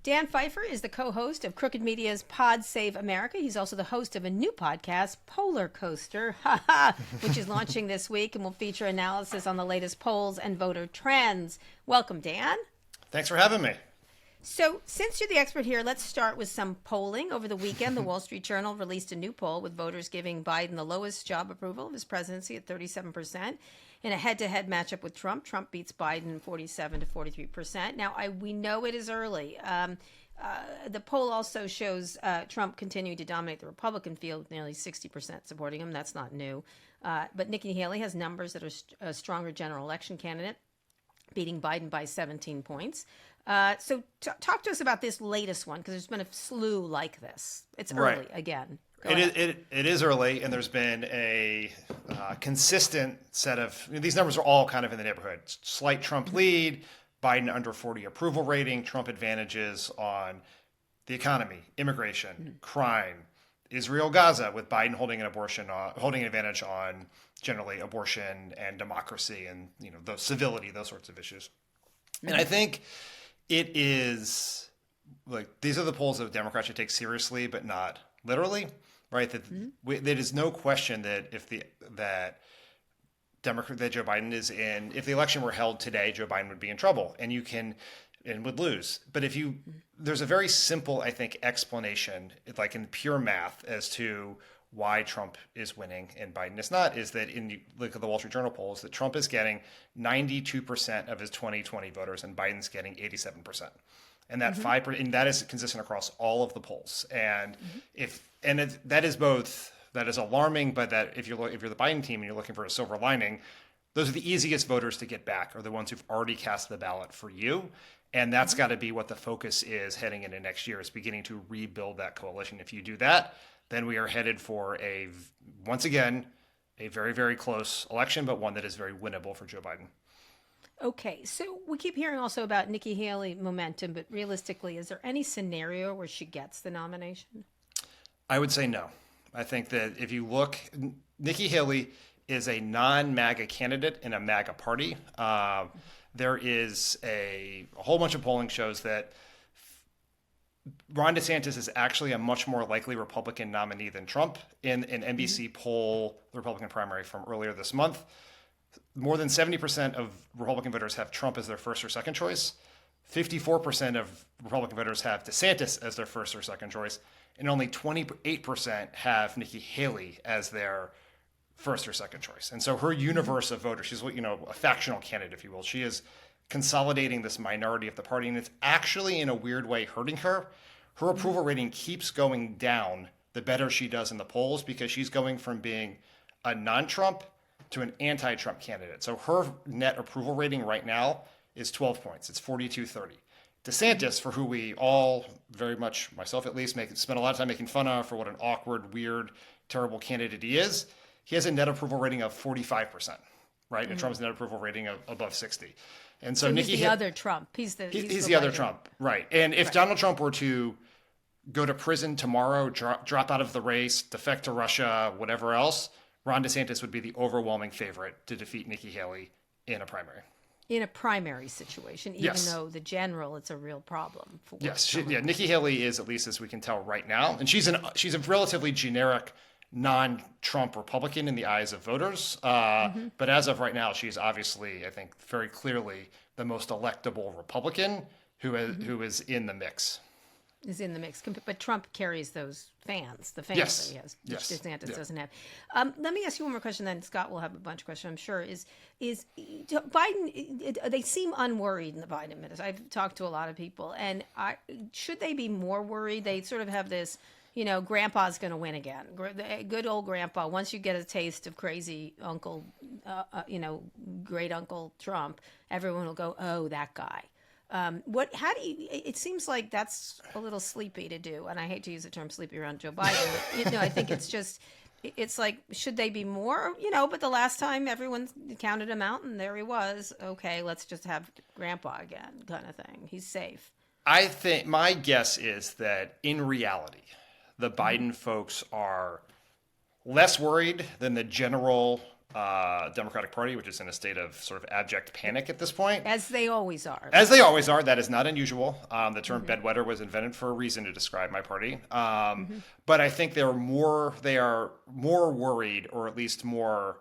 Dan Pfeiffer is the co-host of Crooked Media's Pod Save America. He's also the host of a new podcast, Polar Coaster, which is launching this week and will feature analysis on the latest polls and voter trends. Welcome, Dan. Thanks for having me. So, since you're the expert here, let's start with some polling. Over the weekend, the Wall Street Journal released a new poll with voters giving Biden the lowest job approval of his presidency at 37%. In a head-to-head matchup with Trump, Trump beats Biden 47 to 43%. Now, we know it is early. The poll also shows Trump continuing to dominate the Republican field with nearly 60% supporting him. That's not new. But Nikki Haley has numbers that are a stronger general election candidate, beating Biden by 17 points. So talk to us about this latest one, because there's been a slew like this. It's early again. It is early, and there's been a consistent set of these numbers are all kind of in the neighborhood. Slight Trump lead, Biden under 40 approval rating, Trump advantages on the economy, immigration, crime, Israel, Gaza, with Biden holding an advantage on generally abortion and democracy and the civility, those sorts of issues. And I think it is like these are the polls that Democrats should take seriously, but not literally. Right, there is no question that that Joe Biden is in. If the election were held today, Joe Biden would be in trouble, and would lose. But there's a very simple, I think, explanation, like in pure math, as to why Trump is winning and Biden is not. Is that in look at the Wall Street Journal polls that Trump is getting 92% of his 2020 voters, and Biden's getting 87%. And that 5%, and that is consistent across all of the polls. And that is alarming. But that if you're the Biden team and you're looking for a silver lining, those are the easiest voters to get back, are the ones who've already cast the ballot for you. And that's got to be what the focus is heading into next year, is beginning to rebuild that coalition. If you do that, then we are headed for once again a very, very close election, but one that is very winnable for Joe Biden. Okay, so we keep hearing also about Nikki Haley momentum, but realistically, is there any scenario where she gets the nomination? I would say no. I think that if you look, Nikki Haley is a non-MAGA candidate in a MAGA party. There is a whole bunch of polling shows that Ron DeSantis is actually a much more likely Republican nominee than Trump. In an NBC poll, the Republican primary from earlier this month, more than 70% of Republican voters have Trump as their first or second choice. 54% of Republican voters have DeSantis as their first or second choice. And only 28% have Nikki Haley as their first or second choice. And so her universe of voters, she's a factional candidate, if you will. She is consolidating this minority of the party, and it's actually in a weird way hurting her. Her approval rating keeps going down the better she does in the polls, because she's going from being a non-Trump to an anti-Trump candidate. So her net approval rating right now is 12 points. It's 42-30. DeSantis, for who we all very much, myself at least, spend a lot of time making fun of for what an awkward, weird, terrible candidate he is, he has a net approval rating of 45%, right? And Trump's net approval rating of above 60. And so Nikki, he's the other Trump. He's the other Trump, right? And if Donald Trump were to go to prison tomorrow, drop out of the race, defect to Russia, whatever else, Ron DeSantis would be the overwhelming favorite to defeat Nikki Haley in a primary. In a primary situation, even though the general, it's a real problem. Nikki Haley is, at least as we can tell right now, and she's a relatively generic non-Trump Republican in the eyes of voters. But as of right now, she's obviously, I think, very clearly the most electable Republican who is in the mix. Is in the mix, but Trump carries those fans, that he has, which DeSantis doesn't have. Let me ask you one more question, then Scott will have a bunch of questions, I'm sure. Is Biden, they seem unworried in the Biden administration. I've talked to a lot of people, and should they be more worried? They sort of have this, grandpa's going to win again. Good old grandpa, once you get a taste of crazy uncle, great uncle Trump, everyone will go, oh, that guy. It seems like that's a little sleepy to do, and I hate to use the term sleepy around Joe Biden, but I think it's like, should they be more, but the last time everyone counted him out and there he was, okay, let's just have grandpa again kind of thing. He's safe. I think my guess is that in reality, the Biden folks are less worried than the general Democratic Party, which is in a state of sort of abject panic at this point. As they always are. As they always are. That is not unusual. The term bedwetter was invented for a reason to describe my party. But I think they are more worried, or at least more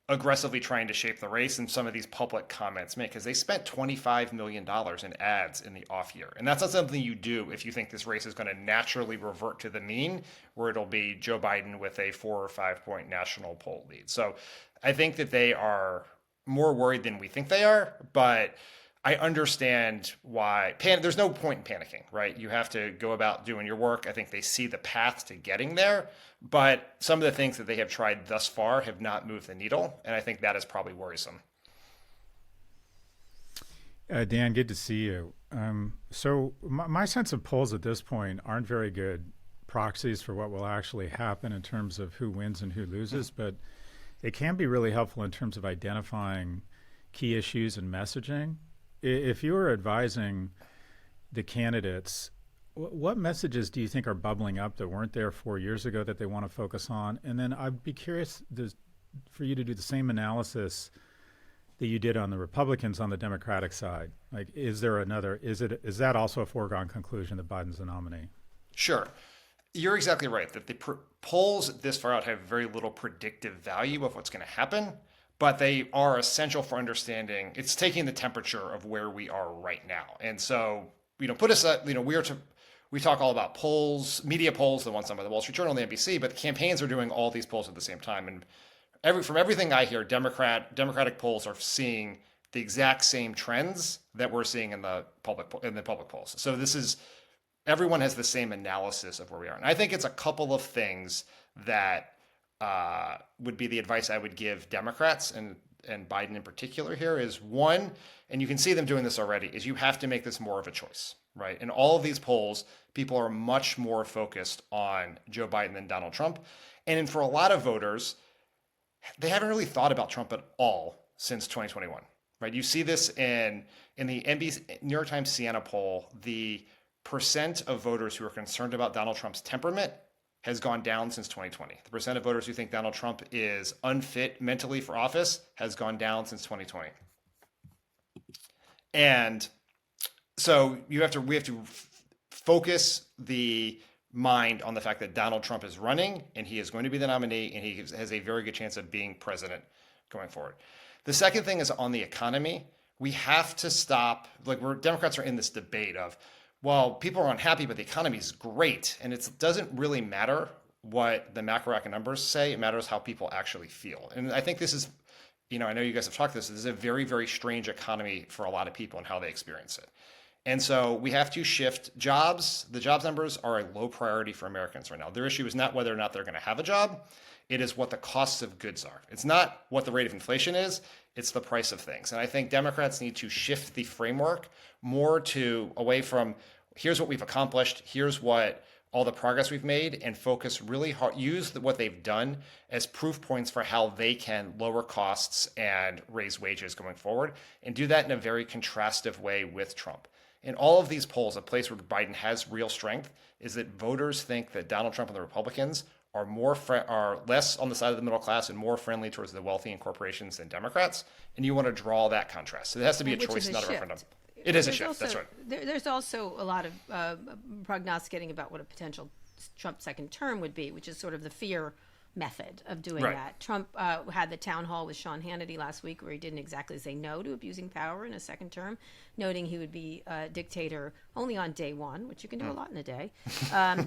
aggressively trying to shape the race in some of these public comments make, because they spent $25 million in ads in the off year. And that's not something you do if you think this race is going to naturally revert to the mean, where it'll be Joe Biden with a 4 or 5 point national poll lead. So I think that they are more worried than we think they are, but I understand why. There's no point in panicking, right? You have to go about doing your work. I think they see the path to getting there, but some of the things that they have tried thus far have not moved the needle, and I think that is probably worrisome. Dan, good to see you. So my sense of polls at this point aren't very good proxies for what will actually happen in terms of who wins and who loses, but they can be really helpful in terms of identifying key issues and messaging. If you were advising the candidates, what messages do you think are bubbling up that weren't there 4 years ago that they want to focus on? And then I'd be curious for you to do the same analysis that you did on the Republicans on the Democratic side. Like, is that also a foregone conclusion that Biden's the nominee? Sure. You're exactly right that the polls this far out have very little predictive value of what's going to happen, but they are essential for understanding. It's taking the temperature of where we are right now. And so, put us at, we talk all about polls, media polls, the ones done by the Wall Street Journal and the NBC, but the campaigns are doing all these polls at the same time. And from everything I hear, Democratic polls are seeing the exact same trends that we're seeing in the public polls. So everyone has the same analysis of where we are. And I think it's a couple of things that would be the advice I would give Democrats and Biden in particular here is one, and you can see them doing this already, is you have to make this more of a choice, right? In all of these polls, people are much more focused on Joe Biden than Donald Trump. And for a lot of voters, they haven't really thought about Trump at all since 2021, right? You see this in the NBC, New York Times Siena poll, the percent of voters who are concerned about Donald Trump's temperament has gone down since 2020. The percent of voters who think Donald Trump is unfit mentally for office has gone down since 2020. And so we have to focus the mind on the fact that Donald Trump is running and he is going to be the nominee and he has a very good chance of being president going forward. The second thing is on the economy. We have to stop, Democrats are in this debate of, well, people are unhappy, but the economy is great. And it doesn't really matter what the macroeconomic numbers say. It matters how people actually feel. And I think this is, I know you guys have talked this is a very, very strange economy for a lot of people and how they experience it. And so we have to shift jobs. The jobs numbers are a low priority for Americans right now. Their issue is not whether or not they're going to have a job. It is what the costs of goods are. It's not what the rate of inflation is. It's the price of things. And I think Democrats need to shift the framework more away from here's what we've accomplished, here's what all the progress we've made, and focus really hard, use what they've done as proof points for how they can lower costs and raise wages going forward, and do that in a very contrastive way with Trump. In all of these polls, a place where Biden has real strength is that voters think that Donald Trump and the Republicans are less on the side of the middle class and more friendly towards the wealthy and corporations than Democrats, and you want to draw that contrast. So it has to be a choice, not a referendum. It is a shift. That's right. There's also a lot of prognosticating about what a potential Trump second term would be, which is sort of the fear method of doing that. Trump had the town hall with Sean Hannity last week where he didn't exactly say no to abusing power in a second term, noting he would be a dictator only on day one, which you can do a lot in a day.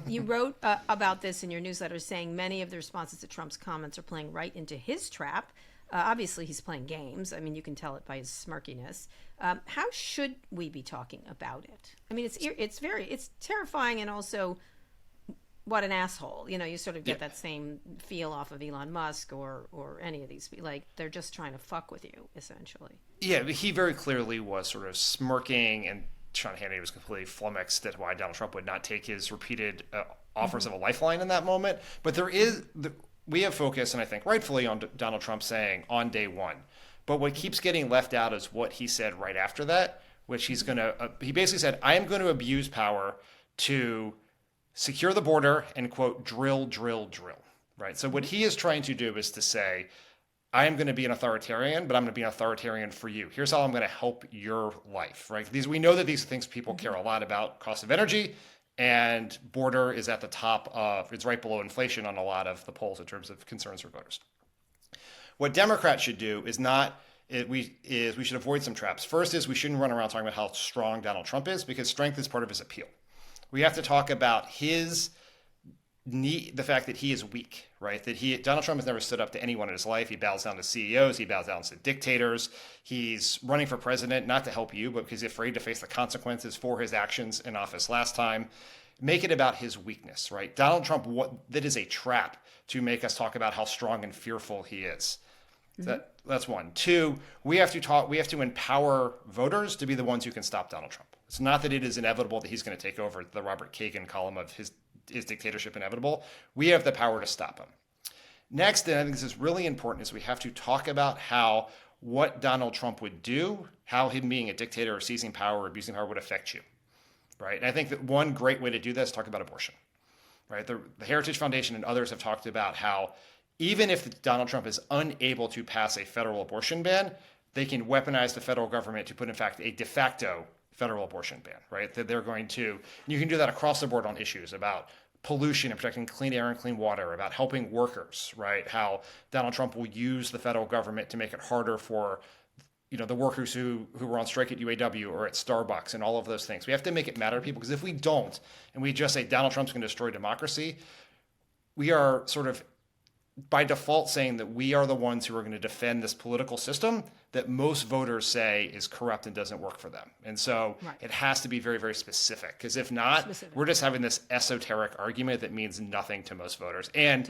You wrote about this in your newsletter, saying many of the responses to Trump's comments are playing right into his trap. Obviously, he's playing games. I mean, you can tell it by his smirkiness. How should we be talking about it? I mean, it's terrifying, and also what an asshole. You sort of get that same feel off of Elon Musk or any of these. Like, they're just trying to fuck with you, essentially. Yeah, he very clearly was sort of smirking, and Sean Hannity was completely flummoxed at why Donald Trump would not take his repeated offers of a lifeline in that moment. But we have focused, and I think rightfully, on Donald Trump saying on day one. But what keeps getting left out is what he said right after that, which he basically said, I am going to abuse power to secure the border and, quote, drill, drill, drill. right? So what he is trying to do is to say, I am going to be an authoritarian, but I'm going to be an authoritarian for you. Here's how I'm going to help your life, right? We know that these things people care a lot about: cost of energy, and border is at the top of, it's right below inflation on a lot of the polls in terms of concerns for voters. What Democrats should do is we should avoid some traps. First is we shouldn't run around talking about how strong Donald Trump is, because strength is part of his appeal. We have to talk about the fact that he is weak, right? Donald Trump has never stood up to anyone in his life. He bows down to CEOs. He bows down to dictators. He's running for president, not to help you, but because he's afraid to face the consequences for his actions in office last time. Make it about his weakness, right? Donald Trump, that is a trap to make us talk about how strong and fearful he is. That's one. Two, we have to empower voters to be the ones who can stop Donald Trump. It's not that it is inevitable that he's going to take over the Robert Kagan column of his dictatorship inevitable. We have the power to stop him. Next, and I think this is really important, is we have to talk about what Donald Trump would do, how him being a dictator or seizing power or abusing power would affect you, right? And I think that one great way to do this is talk about abortion, right? The Heritage Foundation and others have talked about how even if Donald Trump is unable to pass a federal abortion ban, they can weaponize the federal government to put, in fact, a de facto federal abortion ban, right? That they're going to, you can do that across the board on issues about pollution and protecting clean air and clean water, about helping workers, right? How Donald Trump will use the federal government to make it harder for, the workers who were on strike at UAW or at Starbucks and all of those things. We have to make it matter to people, because if we don't, and we just say Donald Trump's going to destroy democracy, we are sort of by default saying that we are the ones who are going to defend this political system that most voters say is corrupt and doesn't work for them. And so It has to be very, very specific, because if not, we're just having this esoteric argument that means nothing to most voters. And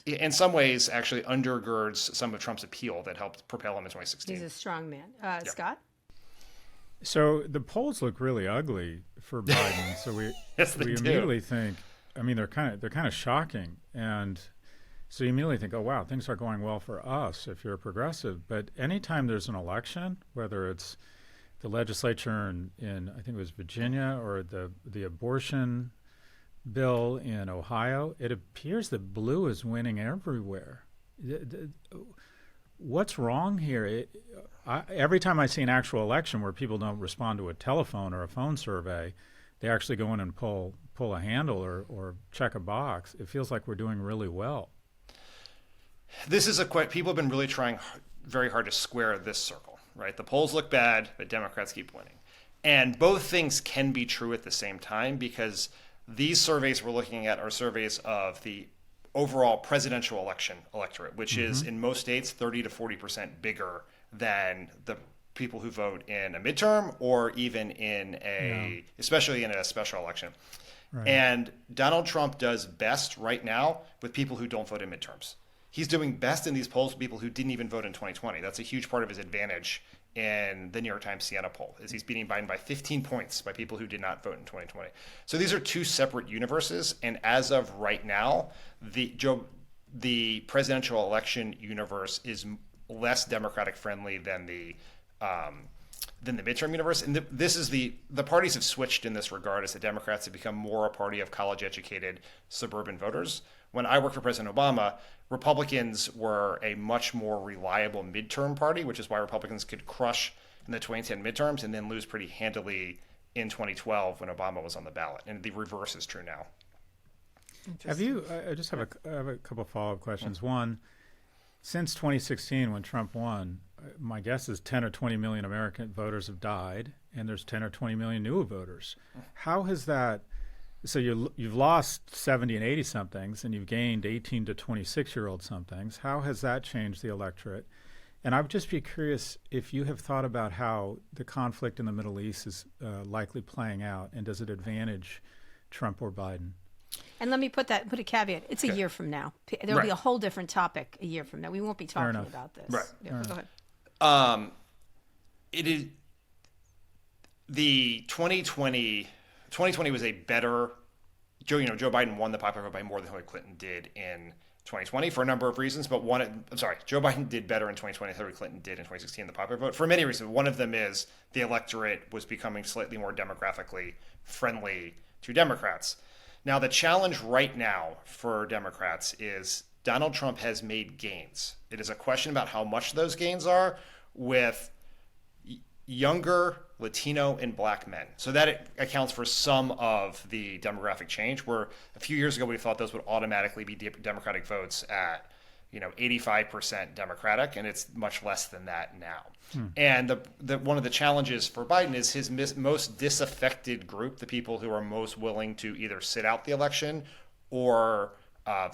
in some ways actually undergirds some of Trump's appeal that helped propel him in 2016. He's a strong man. Scott? So the polls look really ugly for Biden. So we immediately think, they're kind of shocking. And so you immediately think, oh, wow, things are going well for us if you're a progressive. But anytime there's an election, whether it's the legislature in I think it was Virginia, or the abortion bill in Ohio, it appears that blue is winning everywhere. What's wrong here? Every time I see an actual election where people don't respond to a telephone or a phone survey, they actually go in and pull a handle or check a box. It feels like we're doing really well. This is people have been really trying very hard to square this circle, right? The polls look bad, but Democrats keep winning. And both things can be true at the same time, because these surveys we're looking at are surveys of the overall presidential election electorate, which is in most states 30 to 40% bigger than the people who vote in a midterm or even especially in a special election. Right. And Donald Trump does best right now with people who don't vote in midterms. He's doing best in these polls with people who didn't even vote in 2020. That's a huge part of his advantage in the New York Times Siena poll, is he's beating Biden by 15 points by people who did not vote in 2020. So these are two separate universes. And as of right now, the presidential election universe is less Democratic friendly than the midterm universe. And this is the parties have switched in this regard, as the Democrats have become more a party of college-educated suburban voters. When I worked for President Obama, Republicans were a much more reliable midterm party, which is why Republicans could crush in the 2010 midterms and then lose pretty handily in 2012 when Obama was on the ballot. And the reverse is true now. Have you? I just have a couple of follow-up questions. One, since 2016 when Trump won, my guess is 10 or 20 million American voters have died, and there's 10 or 20 million new voters. How has that? So you've lost 70 and 80 somethings, and you've gained 18 to 26-year-old somethings. How has that changed the electorate? And I would just be curious if you have thought about how the conflict in the Middle East is likely playing out, and does it advantage Trump or Biden? And let me put a caveat. It's a year from now. There'll be a whole different topic a year from now. We won't be talking about this. Right. Yeah, go ahead. It is the 2020 was a better. Joe Biden won the popular vote by more than Hillary Clinton did in 2020 for a number of reasons. But Joe Biden did better in 2020 than Hillary Clinton did in 2016 in the popular vote for many reasons. One of them is the electorate was becoming slightly more demographically friendly to Democrats. Now, the challenge right now for Democrats is Donald Trump has made gains. It is a question about how much those gains are with younger Latino and black men. So that accounts for some of the demographic change, where a few years ago we thought those would automatically be Democratic votes at 85% Democratic, and it's much less than that now. And one of the challenges for Biden is his most disaffected group, the people who are most willing to either sit out the election or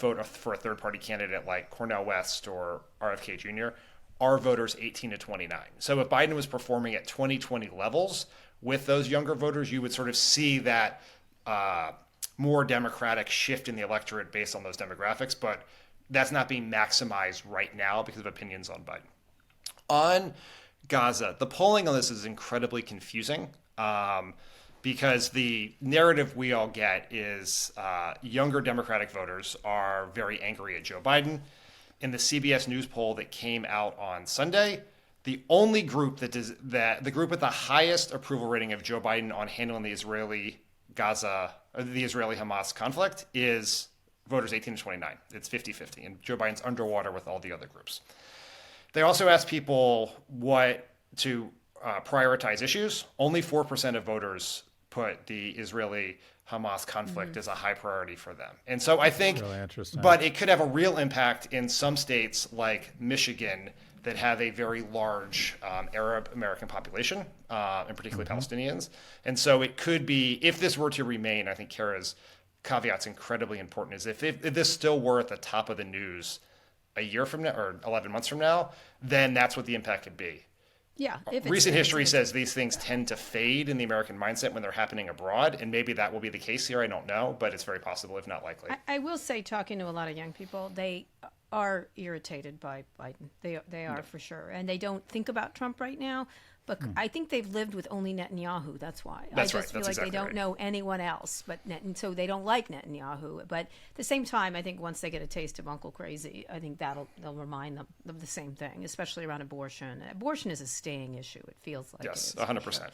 vote for a third-party candidate like Cornel West or RFK Jr., are voters 18 to 29. So if Biden was performing at 2020 levels with those younger voters, you would sort of see that more Democratic shift in the electorate based on those demographics. But that's not being maximized right now because of opinions on Biden. On Gaza, the polling on this is incredibly confusing because the narrative we all get is younger Democratic voters are very angry at Joe Biden. In the CBS News poll that came out on Sunday, the only group the group with the highest approval rating of Joe Biden on handling the Israeli Hamas conflict is voters 18 to 29. It's 50-50, and Joe Biden's underwater with all the other groups. They also asked people what to prioritize issues. Only 4% of voters put the Israeli Hamas conflict as a high priority for them. And so I think, really interesting. But it could have a real impact in some states like Michigan that have a very large Arab American population, and particularly Palestinians. And so it could be, if this were to remain, I think Kara's caveat's incredibly important, is if this still were at the top of the news a year from now or 11 months from now, then that's what the impact could be. Yeah. Recent history says these things tend to fade in the American mindset when they're happening abroad, and maybe that will be the case here. I don't know, but it's very possible, if not likely. I will say, talking to a lot of young people, they are irritated by Biden. They are for sure, and they don't think about Trump right now. But I think they've lived with only Netanyahu. That's why. That's I right. just feel That's like they exactly don't right. know anyone else, and so they don't like Netanyahu. But at the same time, I think once they get a taste of Uncle Crazy, I think they'll remind them of the same thing, especially around abortion. Abortion is a staying issue. It feels like Yes, it is, 100%.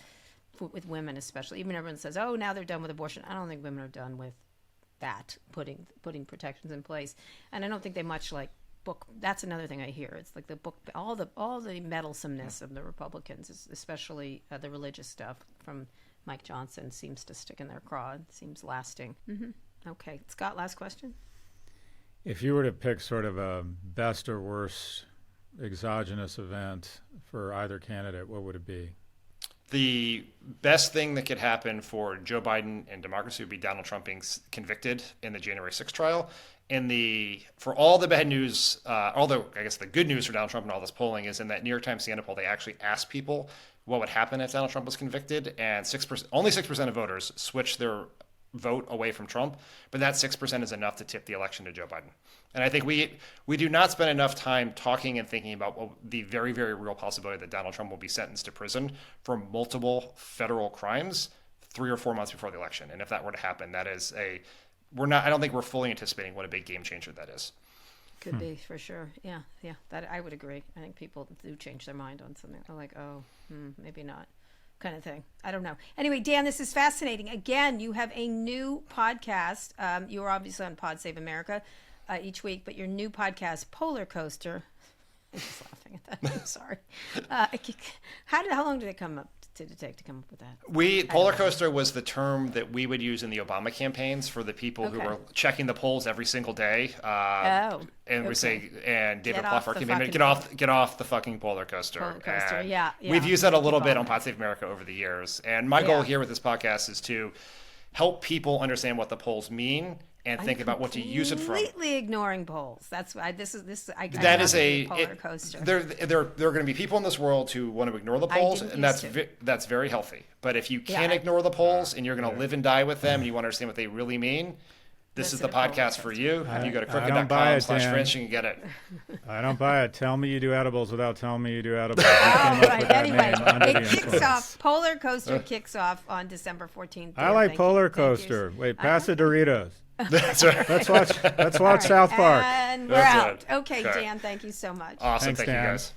with women, especially. Even everyone says, "Oh, now they're done with abortion." I don't think women are done with that, putting protections in place, and I don't think they much like book. That's another thing I hear. It's like the book, all the meddlesomeness of the Republicans, especially the religious stuff from Mike Johnson, seems to stick in their craw. It seems lasting. Okay, Scott, last question. If you were to pick sort of a best or worst exogenous event for either candidate, what would it be? The best thing that could happen for Joe Biden and democracy would be Donald Trump being convicted in the January 6th trial. And for all the bad news, although I guess the good news for Donald Trump and all this polling is in that New York Times Siena poll, they actually asked people what would happen if Donald Trump was convicted, and only 6% of voters switched their vote away from Trump, but that 6% is enough to tip the election to Joe Biden. And I think we do not spend enough time talking and thinking about the very, very real possibility that Donald Trump will be sentenced to prison for multiple federal crimes 3 or 4 months before the election. And if that were to happen, that is I don't think we're fully anticipating what a big game changer that is. Could be, for sure. Yeah, that I would agree. I think people do change their mind on something. They're like, oh, maybe not, kind of thing. I don't know. Anyway, Dan, this is fascinating. Again, you have a new podcast. You are obviously on Pod Save America each week, but your new podcast, Polar Coaster. I'm just laughing at that. I'm sorry. How long did it take to come up with that? Polar coaster was the term that we would use in the Obama campaigns for the people who were checking the polls every single day. And we say, and David Pfeiffer came in, get off the fucking polar coaster. Polar coaster, yeah. We've used that a little bit on Pod Save America over the years. And my goal here with this podcast is to help people understand what the polls mean and think about what to use it from. Completely ignoring polls. That's why this is. That is a polar coaster. There are going to be people in this world who want to ignore the polls, and that's very healthy. But if you can't ignore the polls and you're going to live and die with them, and you want to understand what they really mean, this is the podcast for you. And you go to crooked.com/French and get it. I don't buy it. Tell me you do edibles without telling me you do edibles. Anyway, it kicks off. Polar Coaster kicks off on December 14th. I like Polar Coaster. Wait, pass the Doritos. That's right. Let's watch South Park. And we're out. Okay, Dan, thank you so much. Awesome. Thanks, Thank you, Dan. guys.